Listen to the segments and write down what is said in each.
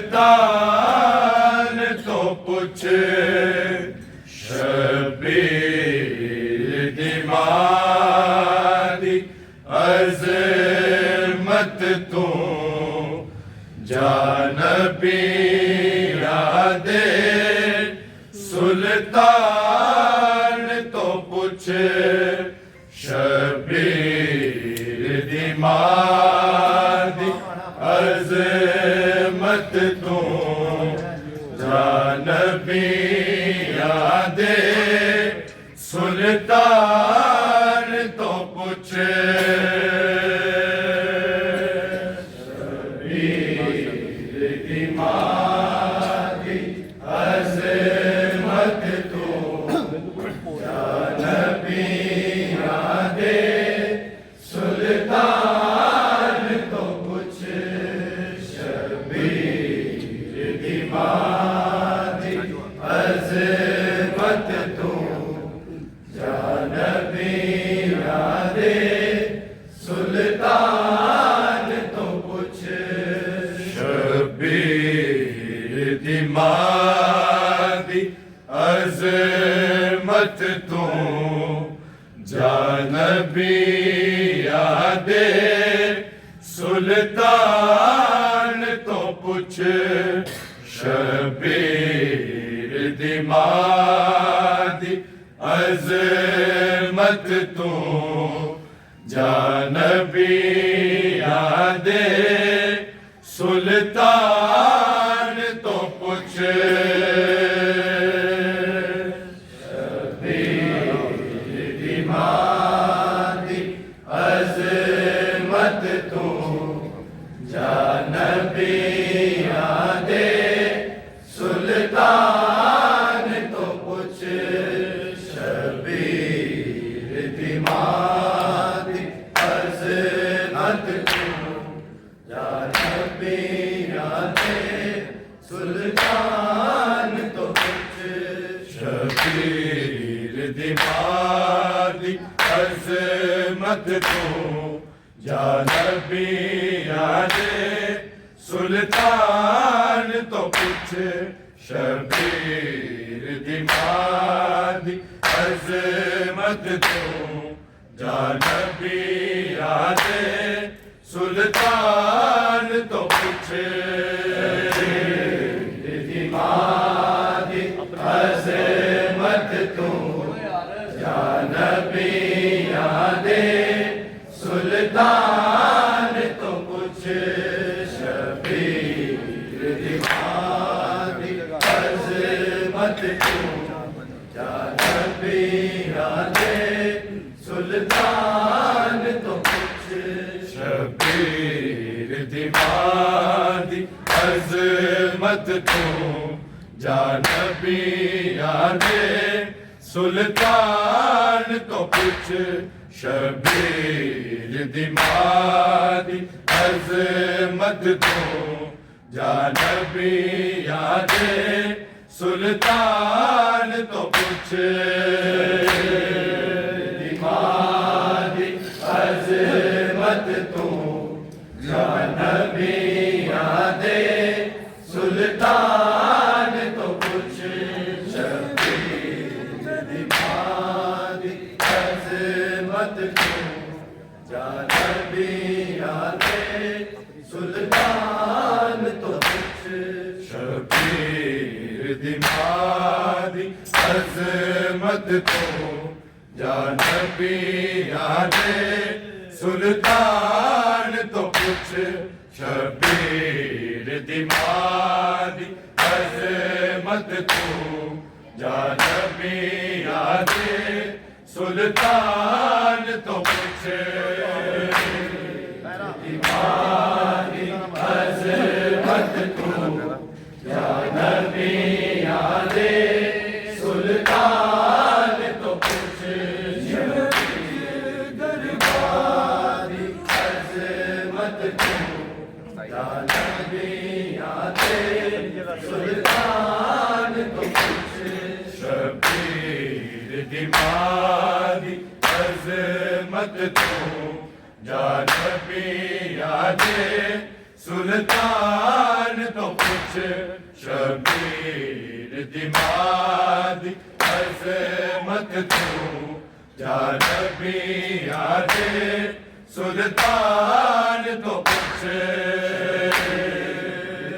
سلطان تو پوچھ شبیر دمادی عظمت تو جانبی یاد سلطان تو پوچھ شبیر دمادی عظمت تو جانبی یاد سلطان تو پوچھ شبیر دمادی عظمت تو جانبی یاد سلطان تو پوچھ شبیر دمادی عظمت تو جانبی یاد سلطان تو پوچھ شبیر دمادی عظمت تو جانبی یاد سلطان تو پوچھ شبیر دمادی عظمت تو جانبی یاد سلطان تو پوچھ عظمت تو جانبی یاد سلطان تو پوچھ شبیر دمادی عظمت تو نبی یادے سلطان تو کچھ شبیر دمادی عظمت تو یا نبی یادے سلطان تو کچھ شبیر دمادی عظمت تو یا نبی یادے سلطان تو کچھ دمادی عظمت تو یا نبی یادے سلطان تو کچھ شبیر دمادی عظمت تو یا نبی یادے سلطان تو کچھ شبیر دمادی عظمت تو یا نبی یادے سلطان تو کچھ شبیر دمادی عظمت تو یا نبی یادے سلطان تو کچھ دمادی عظمت تو یا نبی یادے سلطان تو کچھ شبیر دمادی عظمت تو یا نبی یادے سلطان تو کچھ شبیر دمادی عظمت تو یا نبی یادے سلطان تو کچھ شبیر دمادی عظمت تو یا نبی یادے سلطان تو کچھ دمادی عظمت تو یا نبی یادے سلطان تو کچھ شبیر دمادی عظمت تو یا نبی یادے سلطان تو کچھ شبیر دمادی عظمت تو یا نبی یادے سلطان تو کچھ شبیر دمادی عظمت تو یا نبی یادے سلطان تو کچھ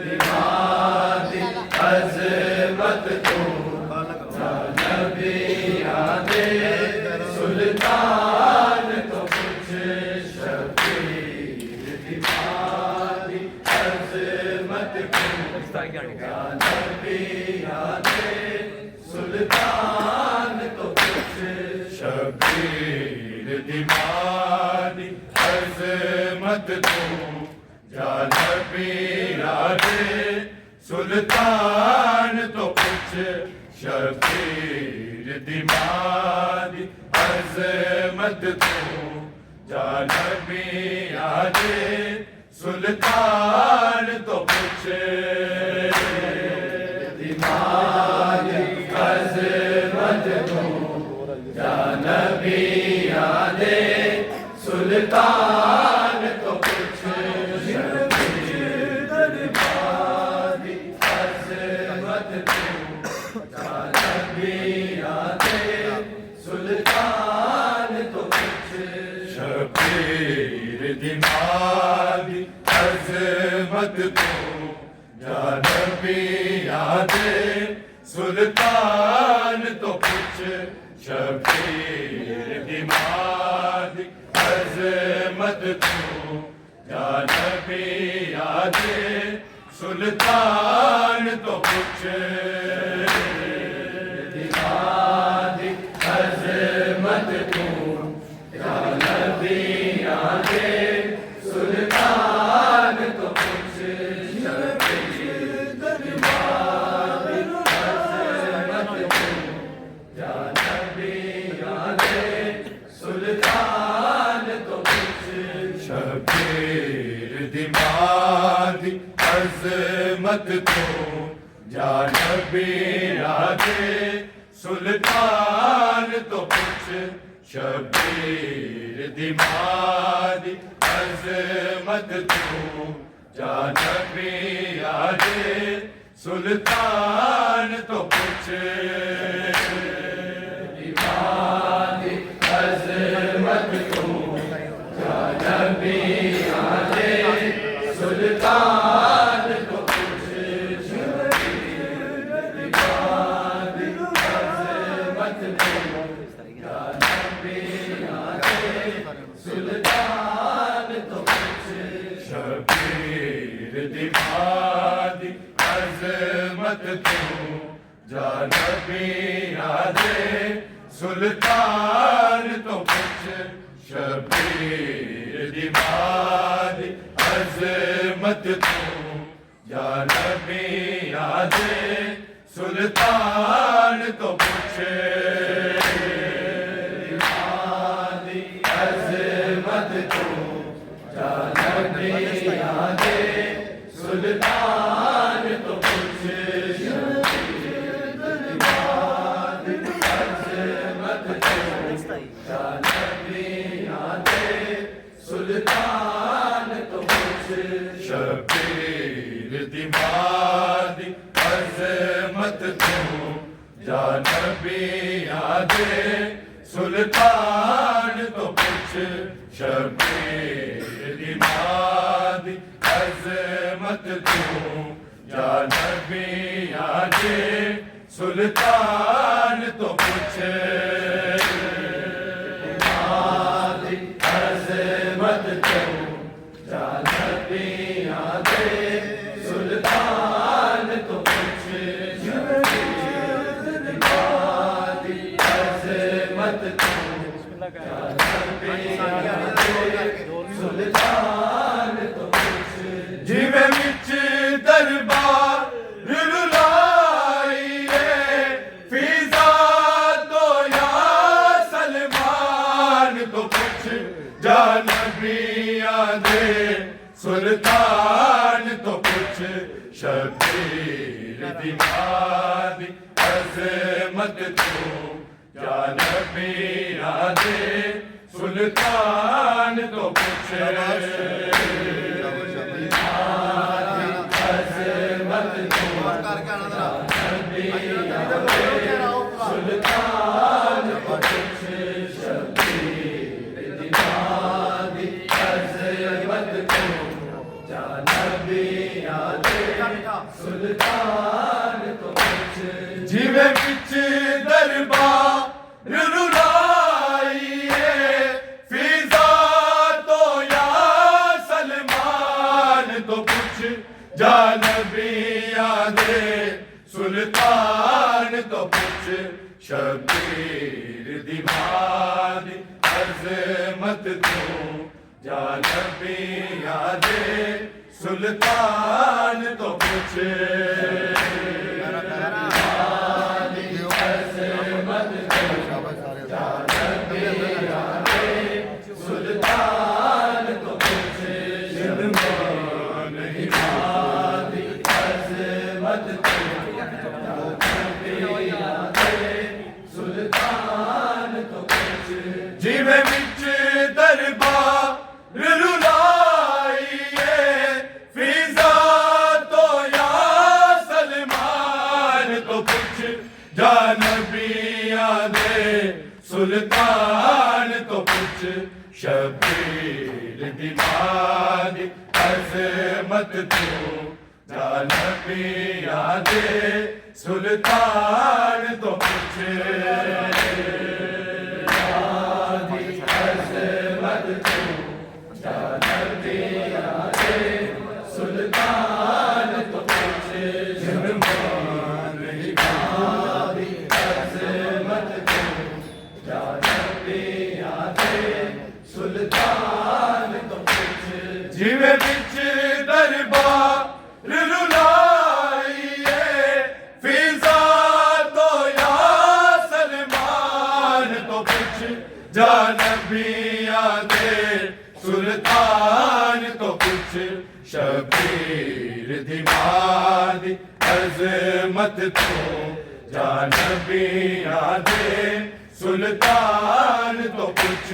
دمادی عظمت تو یا نبی یادے سلطان تو کچھ شبیر دمادی عظمت تو یا نبی یادے سلطان تو کچھ شبیر دمادی عظمت تو یا نبی یادے سلطان تو کچھ شبیر دمادی عظمت تو یا نبی یادے سلطان تو کچھ دمادی عظمت تو یا نبی یادے سلطان تو کچھ شبیر دمادی عظمت تو یا نبی یادے سلطان تو کچھ شبیر دمادی عظمت تو یا نبی یادے سلطان تو کچھ شبیر دمادی عظمت تو یا نبی یادے سلطان تو کچھ دمادی عظمت تو یا نبی یادے سلطان تو کچھ شبیر دمادی عظمت تو یا نبی یادے سلطان تو کچھ شبیر دمادی دی عظمت تو جا نبی آدے سلطان تو پوچھ شبیر دی ماں دی عظمت تو جا نبی آدے سلطان تو پوچھ دی ماں دی عظمت تو جا نبی آدے سلطان تو پوچھ شبیر دی ماں دی عظمت تو جا نبی آدے سلطان تو پوچھ شبیر دی ماں دی عظمت تو جا نبی آدے سلطان تو پوچھ شبیر دی ماں دی عظمت تو جا نبی آدے سلطان تو پوچھ عظمت تو جا نبی آدے سلطان تو پوچھ عظمت تو جا نبی آدے سلطان تو پوچھ شبیر دی ماں دی عظمت تو جا نبی آدے سلطان تو پوچھ شبیر دی ماں دی عظمت تو جا نبی آدے سلطان تو پوچھ عظمت تو جا نبی آدے سلطان تو پوچھ عظمت تو جا نبی آدے سلطان تو پوچھ جیویں وچ دربار رلائیے فضا تو یا سلمان تو پوچھ جا نبی آدے سلطان تو پوچھ شبیر دی ماں دی عظمت تو جا نبی آدے سلطان تو پوچھ عظمت تو جا نبی آدے سلطان تو پوچھ شبیر دی ماں دی عظمت تو جا نبی آدے سلطان تو پوچھ جیویں وچ دربار رلائیے فضا تو یا سلمان تو پوچھ جا نبی آدے سلطان تو پوچھ شبیر دی ماں دی عظمت تو جا نبی آدے سلطان تو پوچھ عظمت تو جا نبی آدے سلطان تو پوچھ نہیں ماں دی عظمت تو جا نبی آدے سلطان تو پوچھ جیویں وچ دربار رلائیے فضا تو یا سلمان تو پوچھ جا نبی آدے سلطان تو پوچھ شبیر دی ماں دی عظمت تو جا نبی آدے سلطان تو پوچھ عظمت تو جا نبی آدے سلطان تو پوچھ عظمت تو جا نبی آدے سلطان تو پوچھ جیویں وچ دربار رلائیے فضا تو یا سلمان تو پوچھ جا نبی آدے سلطان تو پوچھ شبیر دی مادی عظمت تو جانبیاں دے سلطان تو کچھ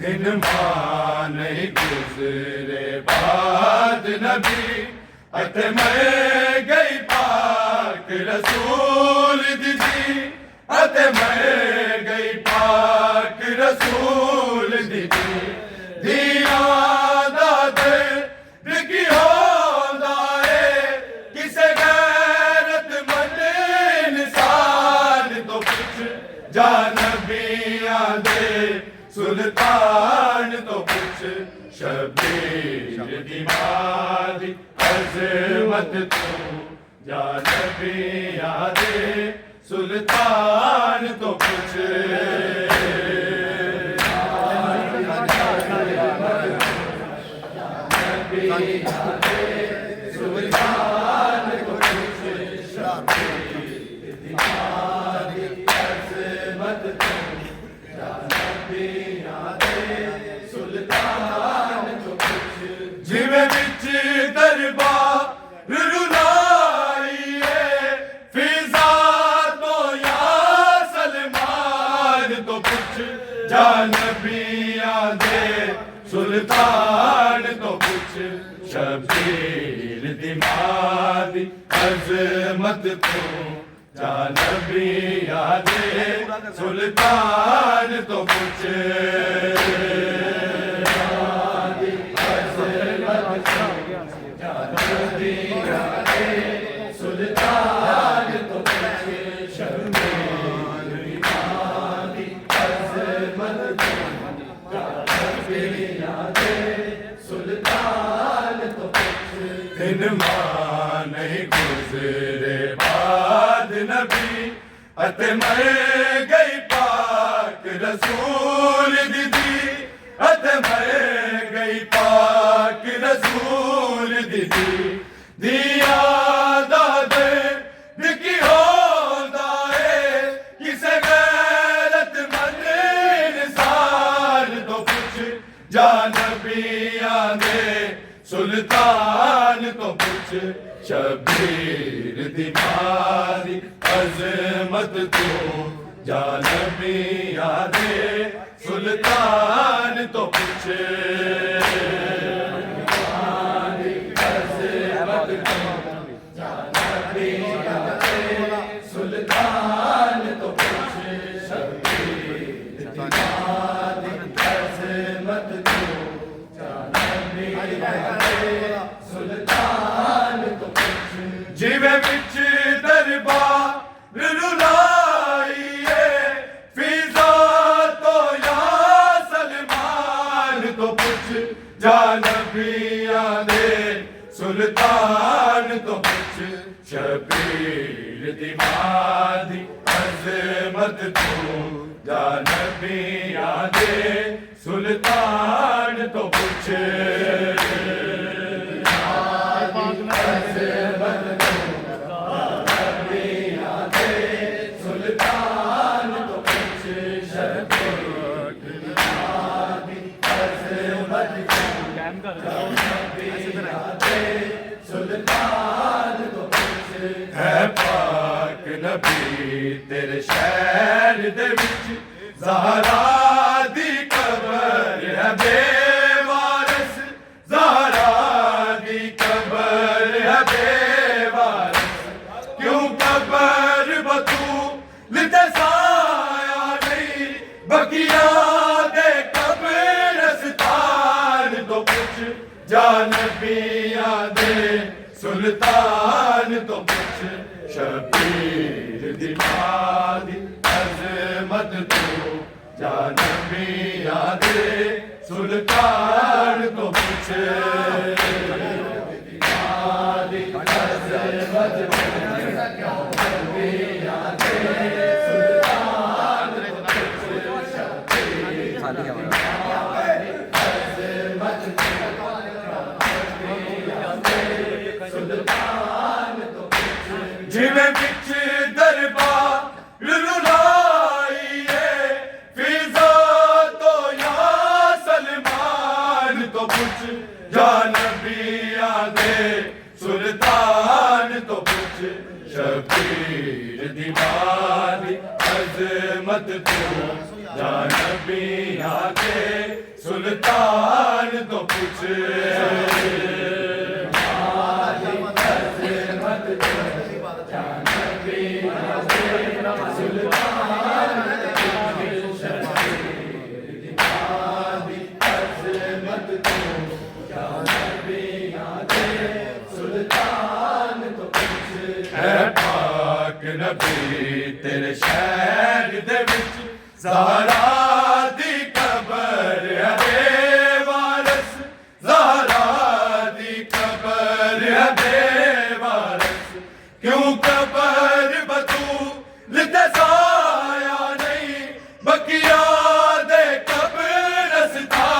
دن ماں نہیں گزرے بعد نبی اتھے مر گئی پاک رسول دی جی اتھے مر گئی پاک رسول دی جی دیاں دا درد کی ہوندا ہے کسے غیرت مند انسان تو کچھ جانبیاں دے سلطان تو کچھ شبیر دی مادی عظمت تو جانبیاں دے سلطان تو کچھ جویں وچ دربار رلائیے فضا تو یا سلمان تو کچھ جانبیاں دے سلطان تو کچھ شبیر دی مادی عظمت تو جانبیاں دے سلطان تو کچھ دن ماں نہیں گزرے بعد نبی اتھے مر گئی پاک رسول دی جی اتھے مر گئی پاک رسول دی جی دیاں دا درد کی ہوندا ہے کسے غیرت مند انسان تو کچھ جانبیاں دے سلطان تو کچھ شبیر دی مادی عظمت تو جانبیاں دے سلطان تو کچھ سلطان تو کچھ شبیر دی مادی عظمت تو جویں وچ دربار رلائیے فضا تو یا سلمان تو کچھ جانبیاں دے سلطان تو کچھ شبیر دی مادی عظمت تو جانبیاں دے سلطان تو کچھ ہے پاک نبی تیرے شہر دے وچ زہرا دی قبر ہے بے وارث زہرا دی قبر ہے بے وارث کیوں قبر بطول تے سایہ نہیں بقیہ دے قبرستان تو کچھ جانبیاں دے سلطان تو کچھ شبیر دی مادی عظمت تو جانبیاں دے سلطان تو کچھ جویں وچ دربار رلائیے فضا تو یا سلمان تو پوچھ یا نبیاں دے سلطان تو پوچھ شبیر دیوانی عظمت تو یا نبیاں دے سلطان تو پوچھ نبی تیرے شہر دے وچ زہرا دی قبر ہے بے وارث زہرا دی قبر ہے بے وارث کیوں قبر بطول تے سایہ نہیں بقیا دے قبرستان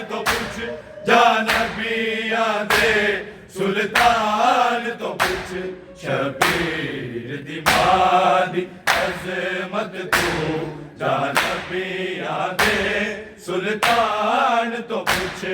تو پوچھ جا نبیاں دے سلطان تو پوچھ شبیر دیوانی عظمت تو جا نبیاں دے سلطان تو پوچھ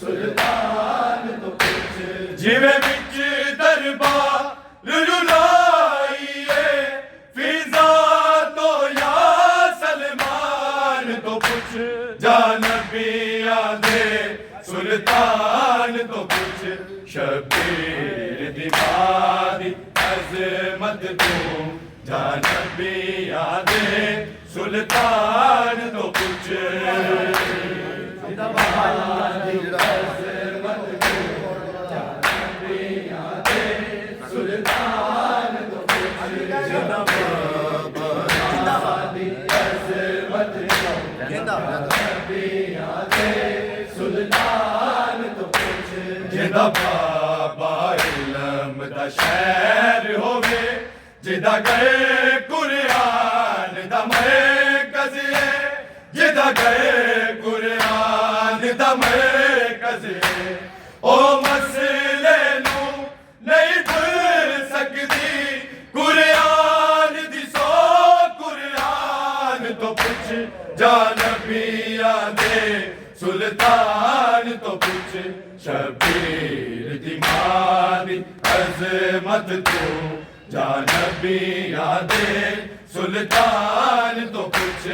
سلطان تو جویں وچ دربار رلائیے فضا تو یا سلمان تو پوچھ جا نبیاں دے سلطان تو پوچھ شبیر دیوانی عظمت تو جا نبیاں دے سلطان تو پوچھ جدا بابا علم دا شہر ہووے جدا گئے قرآن دا مرکز ہے جدا گئے قرآن دا مرکز ہے او مسئلے نو نہیں بھول سکدی قرآن دی سو قرآن تو پوچھ جا نبیاں دے سلطان تو پوچھ شبیر دیوانی عظمت تو جا نبیاں دے سلطان تو پوچھ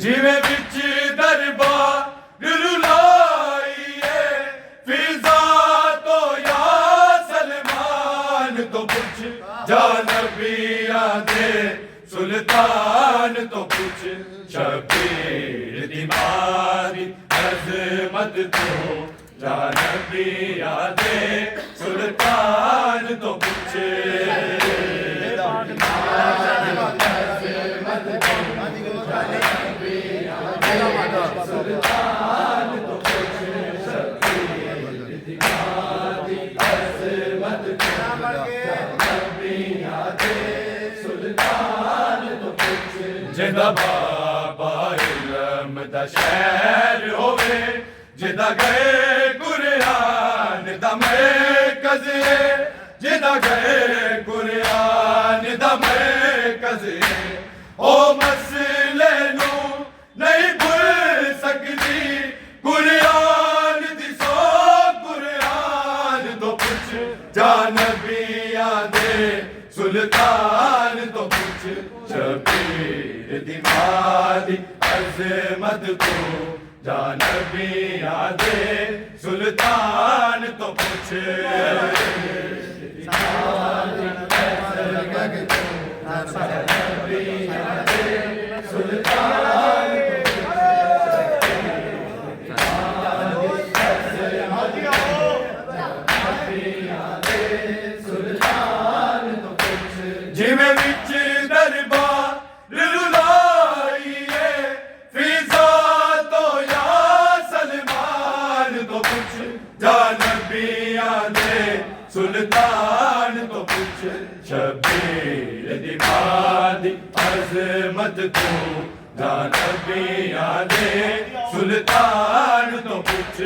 جویں وچ دربار رلائیے فضا تو یا سلمان تو پوچھ جا نبیاں دے سلطان تو پوچھ شبیر دیوانی عظمت تو جا نبیاں دے سلطان تو پوچھ جدا بابا علم دا شہر ہووے جدا گئے قرآن دا مرکز ہے جدا گئے قرآن دا مرکز ہے او مسئلے نو نہیں بھول سکدی قرآن دی سو قرآن تو پوچھ جا نبیاں دے سلطان تو پوچھ شبیر دیوانی عظمت تو جا نبیاں دے سلطان تو پوچھ ਜਿਵੇਂ ਵਿੱਚ ਦਰਬਾਰ ਰੁਲਾਈਏ ਫਿਜ਼ਾ ਤੋਂ ਯਾ ਸਲਮਾਨ ਤੋਂ ਪੁੱਛ ਜਾ ਨਬੀਆਂ ਦੇ ਸੁਲਤਾਨ ਤੋਂ ਪੁੱਛ ਸ਼ਬੀਰ ਦੀ ਬਾਦੀ ਅਜ਼ਮਤ ਤੋਂ ਜਾ ਨਬੀਆਂ ਦੇ ਸੁਲਤਾਨ ਤੋਂ ਪੁੱਛ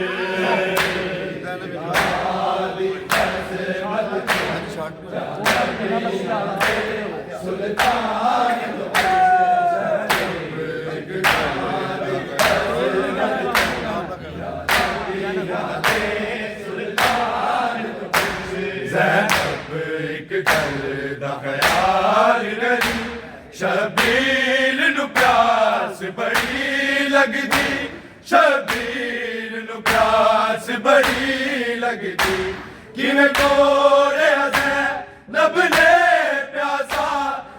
ਸ਼ਬੀਰ ਨੂੰ ਪਿਆਸ ਬੜੀ ਲੱਗਦੀ ਸ਼ਬੀਰ ਨੂੰ ਪਿਆਸ ਬੜੀ ਲੱਗਦੀ ਕਿਵੇਂ ਤੋੜਿਆ ਜ਼ੈਨਬ ਨੇ ਪਿਆਸਾ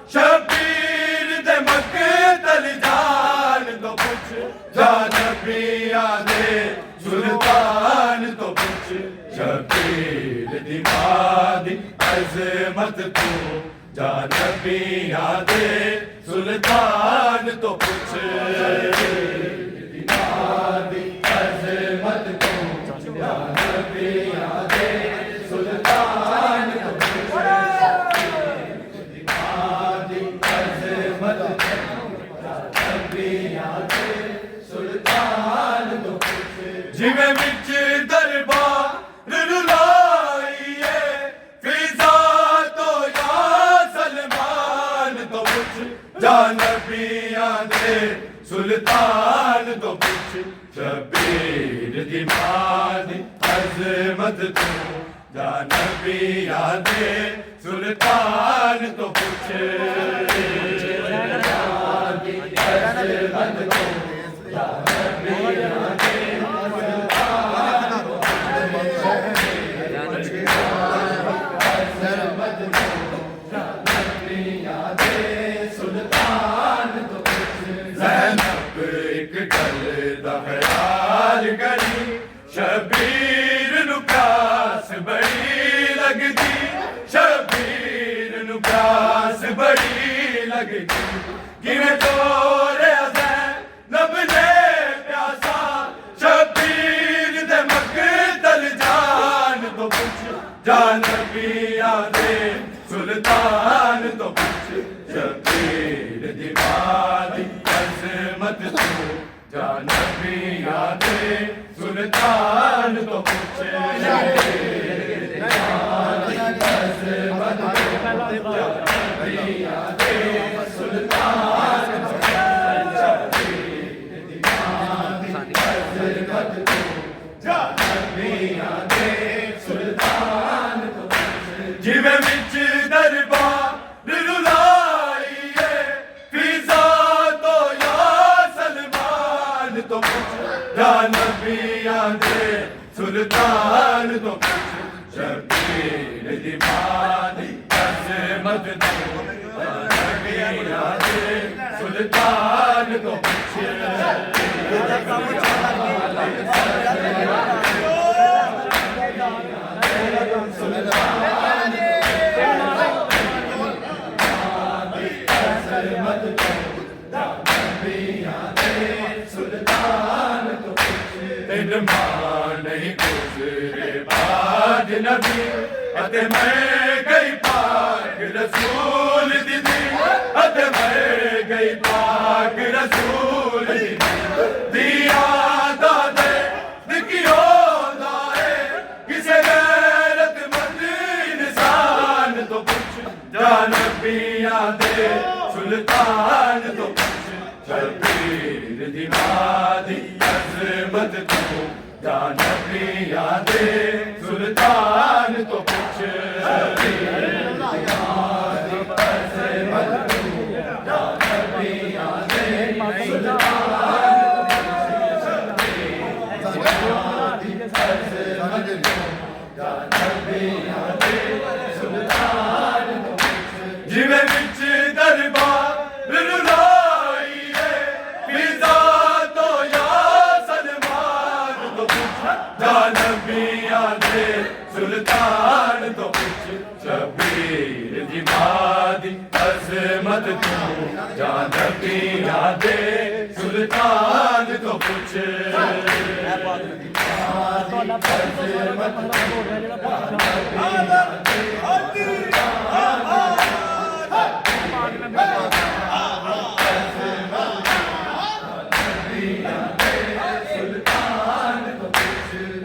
ਸ਼ਬੀਰ ਦੇ ਮਕਤਲ ਜਾਨ ਤੋਂ ਪੁੱਛ ਜਾ ਨਬੀਆਂ ਦੇ ਸੁਲਤਾਨ ਤੋਂ ਪੁੱਛ ਸ਼ਬੀਰ ਦੀ ਬਾਦੀ ਅਜ਼ਮਤ ਤੋਂ ਜਾ ਨਬੀਆਂ ਦੇ ਸੁਲਤਾਨ ਤੋਂ ਪੁੱਛ ਦੀ ਬਾਦੀ ਅਜ਼ਮਤ ਤੋਂ ਜਾ ਨਬੀਆਂ ਦੇ ਸੁਲਤਾਨ ਤੋਂ ਪੁੱਛ ਦੀ ਬਾਦੀ ਅਜ਼ਮਤ ਤੋਂ ਜਾ ਨਬੀਆਂ ਦੇ ਸੁਲਤਾਨ ਤੋਂ ਪੁੱਛ ਜਿਵੇਂ ਵਿੱਚ ਦਰਬਾਰ ਰੁਲਾਈਏ ਫਿਜ਼ਾ ਜਾ ਨਬੀਆਂ ਦੇ ਸੁਲਤਾਨ ਤੋਂ ਪੁੱਛ ਸ਼ਬੀਰ ਦੀ ਬਾਦੀ ਅਜ਼ਮਤ ਤੋਂ ਜਾ ਨਬੀਆਂ ਦੇ ਸੁਲਤਾਨ ਤੋਂ ਪੁੱਛ ਬਾਦੀ ਅਜ਼ਮਤ ਤੋਂ ਜਾ ਨਬੀਆਂ ਦੇ ਸੁਲਤਾਨ ਤੋਂ ਸ਼ਬੀਰ ਨੂੰ ਪਿਆਸ ਬੜੀ ਲੱਗਦੀ ਸ਼ਬੀਰ ਨੂੰ ਪਿਆਸ ਬੜੀ ਲੱਗਦੀ ਕਿਵੇਂ ਤੋੜਿਆ ਜ਼ੈਨਬ ਨੇ ਪਿਆਸਾ ਸ਼ਬੀਰ ਦੇ ਮਕਤਲ ਜਾਨ ਤੋਂ ਪੁੱਛ ਜਾ ਨਬੀਆਂ ਦੇ ਸੁਲਤਾਨ ਤੋਂ ਪੁੱਛ ਸ਼ਬੀਰ ਦੀ ਬਾਦੀ ਅਜ਼ਮਤ ਤੋਂ ਜਾ ਨਬੀਆਂ ਦੇ ਸੁਲਤਾਨ ਤੋਂ ਪੁੱਛ ਸ਼ਬੀਰ ਦੀ ਬਾਦੀ ਅਜ਼ਮਤ ਤੋਂ ਜਾ ਨਬੀਆਂ ਦੇ ਸੁਲਤਾਨ ਤੋਂ ਸ਼ਬੀਰ ਦੀ ਬਾਦੀ ਅਜ਼ਮਤ ਤੋਂ ਜਾ ਨਬੀਆਂ ਦੇ ਸੁਲਤਾਨ ਤੋਂ ਜਿਵੇਂ ਵਿੱਚ ਦਰਬਾਰ ਰੁਲਾਈਏ ਫਿਜ਼ਾ ਤੋਂ ਯਾ ਸਲਮਾਨ ਤੋਂ ਪੁੱਛ ਜਾ ਨਬੀਆਂ ਦੇ ਸੁਲਤਾਨ ਤੋਂ ਪੁੱਛ ਸ਼ਬੀਰ ਦੀ ਬਾਦੀ ਅਜ਼ਮਤ ਤੋਂ ਜਾ ਨਬੀਆਂ ਦੇ ਸੁਲਤਾਨ ਤੋਂ ਪੁੱਛ ਨਹੀਂ ਗੁਜ਼ਰੇ ਬਾਜ ਨਬੀ ਅਤੇ ਮੈਂ ਗਈ ਪਾਕ ਰਸੂਲ ਦੀ ਅਤੇ ਮੈਂ ਗਈ ਪਾਕ ਰਸੂਲ ਦੀ ਯਾਦਾਂ ਦੇ ਕਿਉਂ ਲਾਏ ਕਿਸੇ ਗੈਰਤਮੰਦ ਇਨਸਾਨ ਤੋਂ ਪੁੱਛ ਜਾ ਨਬੀਆਂ ਦੇ ਸੁਲਤਾਨ ਤੋਂ ਪੁੱਛ ਸ਼ਬੀਰ ਦੀ ਬਾਦੀ ਅਜ਼ਮਤ ਤੋਂ ਜਾ ਨਬੀਆਂ ਦੇ ਸੁਲਤਾਨ ਤੋਂ ਪੁੱਛ ਸ਼ਬੀਰ ਦੀ ਬਾਦੀ ਅਜ਼ਮਤ ਤੋਂ ਜਾ ਨਬੀਆਂ ਦੇ ਸੁਲਤਾਨ ਤੋਂ ਪੁੱਛ ਸ਼ਬੀਰ ਦੀ ਬਾਦੀ ਅਜ਼ਮਤ ਤੋਂ ਜਾ ਨਬੀਆਂ ਦੇ بچ دربار رلائیے فضا تو یا سلمان تو کچھ جانبیاں دے سلطان تو کچھ شبیر دی مادی عظمت تو جانبیاں دے سلطان تو کچھ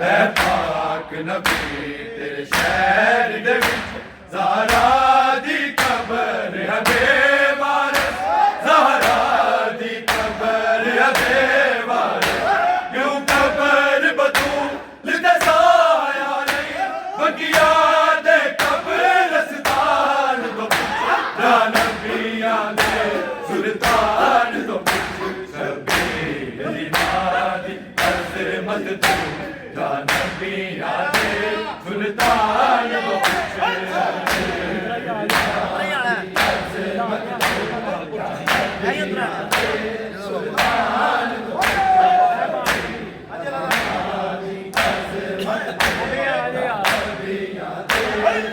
اے پاک نبی تیرے شہر دے وچ زہرا دی قبر ہے بے وارث زہرا دی قبر ہے بے وارث کیوں قبر بطول دے سایہ نہیں بقیا دے قبرستان تو یا نبیاں دے سلطان تو شبیر دی مادی عظمت تو یا نبیاں دے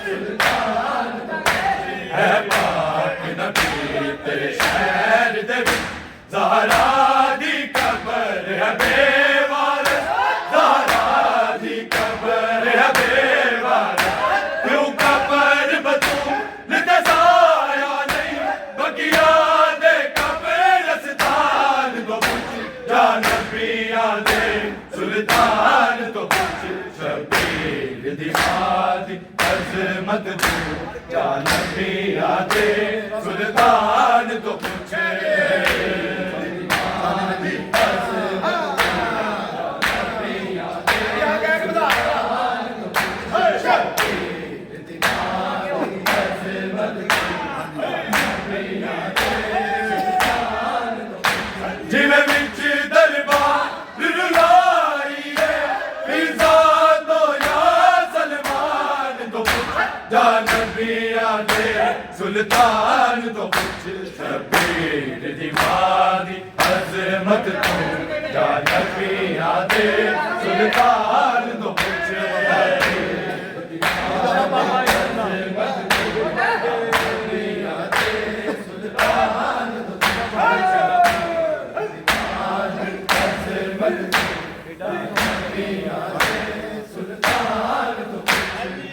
سلطان تو اے پاک نبی تیرے شہر دے وچ زہرا دی قبر ہے بے وارث زہرا دی قبر ہے بے وارث کیوں قبر بطول دے سایہ نہیں بقیا دے قبرستان تو کچھ یا نبیاں دے سلطان تو کچھ شبیر دی مادی عظمت تو یا نبیاں دے سلطان تو کچھ جویں وچ دربار رلائیے فضا تو یا سلمان تو یا نبیاں دے سلطان تو کچھ شبیر دی مادی عظمت تو یا نبیاں دے سلطان تو کچھ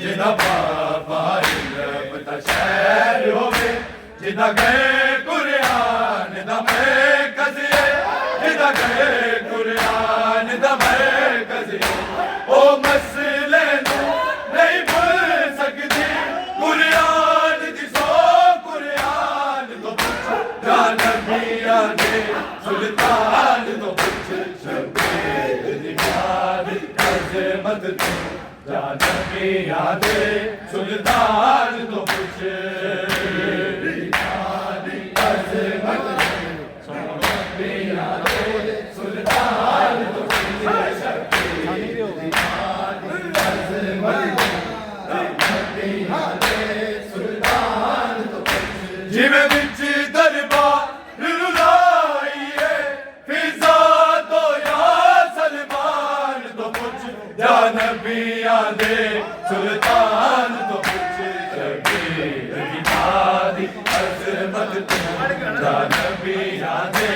جدا بابا علم دا شہر ہوئے جدا گئے قرآن دا مرکز جدا گئے قرآن دا مرکز او مسئلے نو نہیں بھول سکتی قرآن دی سو قرآن تو پوچھ یا نبیاں دے سلطان تو پوچھ شبیر دی مادی عظمت تو یا نبیاں دے سلطان تو کچھ جویں وچ دربار رلائیے فضا تو یا سلمان تو کچھ یا نبیاں دے سلطان تو کچھ شبیر دی مادی عظمت تو یا نبیاں دے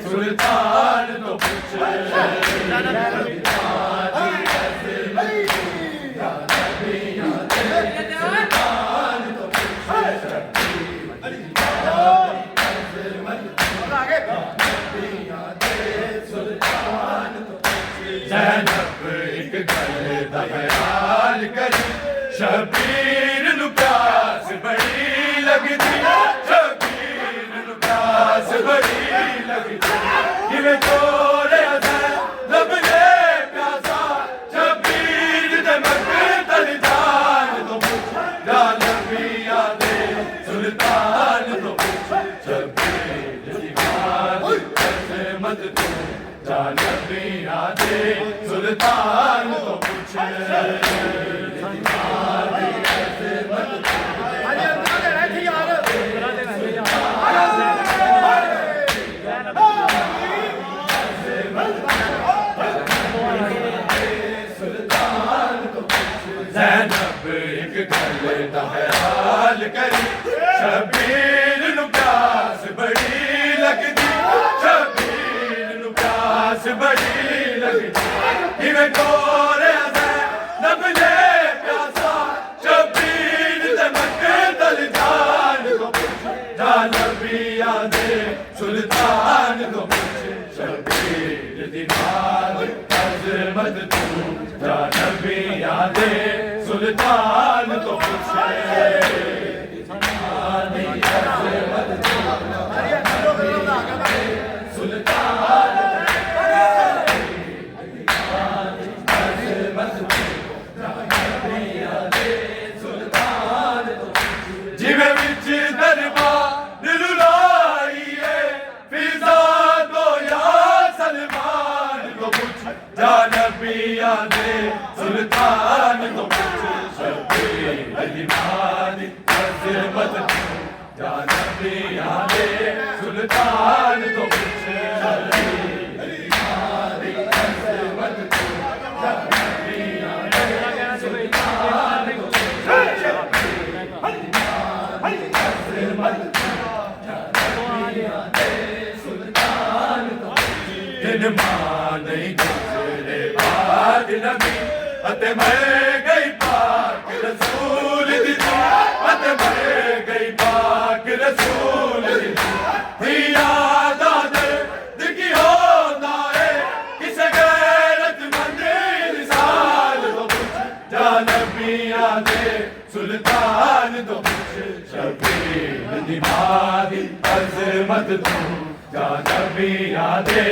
سلطان تو کچھ زینب ایک گل دا خیال کری شبیر نو پیاس بڑی لگدی شبیر نو پیاس بڑی لگدی کیویں چھوڑیا زینب نے پیاسا شبیر دے مقتل جان تو پوچھ یا نبیاں دے سلطان تو پوچھ شبیر دی مادی عظمت تو یا نبیاں دے سلطان تو پوچھ نبیاں دے سلطان تو پوچھ شبیر دی ماں دی عظمت تو جا نبیاں دے سلطان تو پوچھ سلطان تو پوچھ شبیر دی ماں دی عظمت تو جا نبیاں دے سلطان تو پوچھ شبیر دی ماں دی عظمت تو جا نبیاں دے سلطان تو پوچھ شبیر دی ماں دی عظمت تو جا نبیاں دے سلطان تو پوچھ جن ماں نہیں گزرے بعد نبی اتے مر گئی پاک رسول دی اتے مر گئی پاک رسول دی یاد درد کی ہوتا ہے کسے غیرت مند انسان تو پوچھ جا نبیاں دے سلطان تو پوچھ شبیر دی ماں دی عظمت تو جا نبیاں دے